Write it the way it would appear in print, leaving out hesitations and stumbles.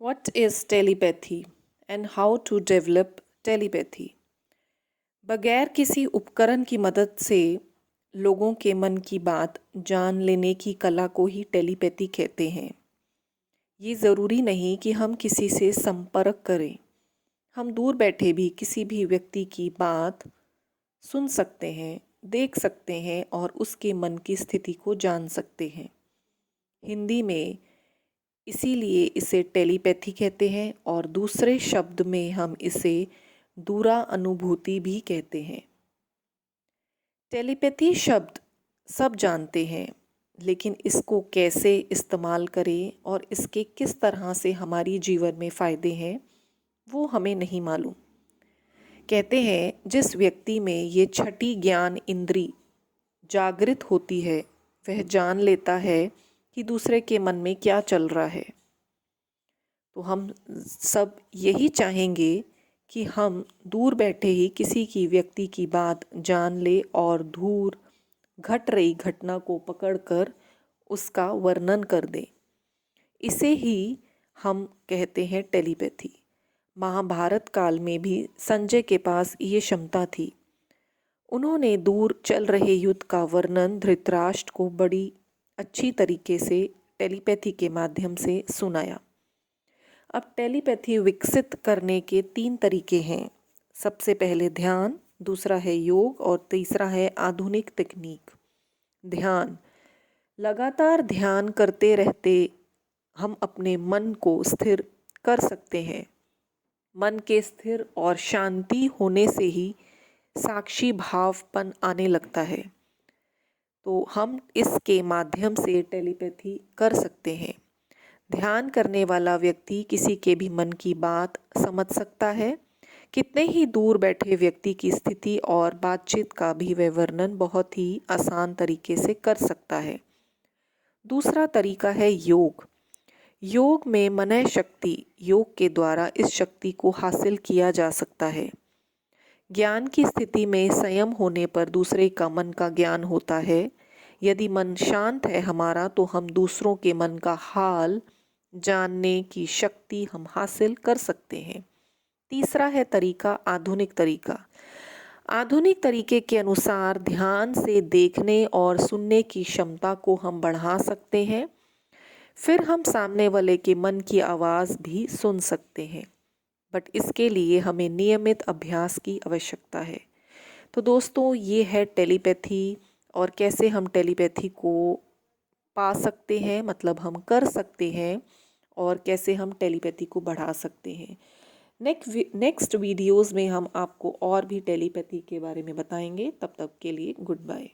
What is telepathy and how to develop telepathy? बगैर किसी उपकरण की मदद से लोगों के मन की बात जान लेने की कला को ही टेलीपैथी कहते हैं। ये ज़रूरी नहीं कि हम किसी से संपर्क करें। हम दूर बैठे भी किसी भी व्यक्ति की बात सुन सकते हैं, देख सकते हैं और उसके मन की स्थिति को जान सकते हैं। हिंदी में इसीलिए इसे टेलीपैथी कहते हैं और दूसरे शब्द में हम इसे दूरा अनुभूति भी कहते हैं। टेलीपैथी शब्द सब जानते हैं, लेकिन इसको कैसे इस्तेमाल करें और इसके किस तरह से हमारी जीवन में फ़ायदे हैं, वो हमें नहीं मालूम। कहते हैं जिस व्यक्ति में ये छठी ज्ञान इंद्री जागृत होती है, वह जान लेता है कि दूसरे के मन में क्या चल रहा है। तो हम सब यही चाहेंगे कि हम दूर बैठे ही किसी की व्यक्ति की बात जान ले और दूर घट रही घटना को पकड़कर उसका वर्णन कर दें। इसे ही हम कहते हैं टेलीपैथी। महाभारत काल में भी संजय के पास ये क्षमता थी। उन्होंने दूर चल रहे युद्ध का वर्णन धृतराष्ट्र को बड़ी अच्छी तरीके से टेलीपैथी के माध्यम से सुनाया। अब टेलीपैथी विकसित करने के 3 तरीके हैं। सबसे पहले ध्यान, दूसरा है योग और तीसरा है आधुनिक तकनीक। ध्यान, लगातार ध्यान करते रहते हम अपने मन को स्थिर कर सकते हैं। मन के स्थिर और शांति होने से ही साक्षी भावपन आने लगता है। तो हम इसके माध्यम से टेलीपैथी कर सकते हैं। ध्यान करने वाला व्यक्ति किसी के भी मन की बात समझ सकता है। कितने ही दूर बैठे व्यक्ति की स्थिति और बातचीत का भी वह वर्णन बहुत ही आसान तरीके से कर सकता है। दूसरा तरीका है योग। योग में मनः शक्ति योग के द्वारा इस शक्ति को हासिल किया जा सकता है। ज्ञान की स्थिति में संयम होने पर दूसरे का मन का ज्ञान होता है। यदि मन शांत है हमारा, तो हम दूसरों के मन का हाल जानने की शक्ति हम हासिल कर सकते हैं। तीसरा है तरीका आधुनिक तरीका। आधुनिक तरीके के अनुसार ध्यान से देखने और सुनने की क्षमता को हम बढ़ा सकते हैं। फिर हम सामने वाले के मन की आवाज़ भी सुन सकते हैं, बट इसके लिए हमें नियमित अभ्यास की आवश्यकता है। तो दोस्तों, ये है टेलीपैथी और कैसे हम टेलीपैथी को पा सकते हैं, मतलब हम कर सकते हैं और कैसे हम टेलीपैथी को बढ़ा सकते हैं। नेक्स्ट वीडियोस में हम आपको और भी टेलीपैथी के बारे में बताएंगे। तब तक के लिए गुड बाय।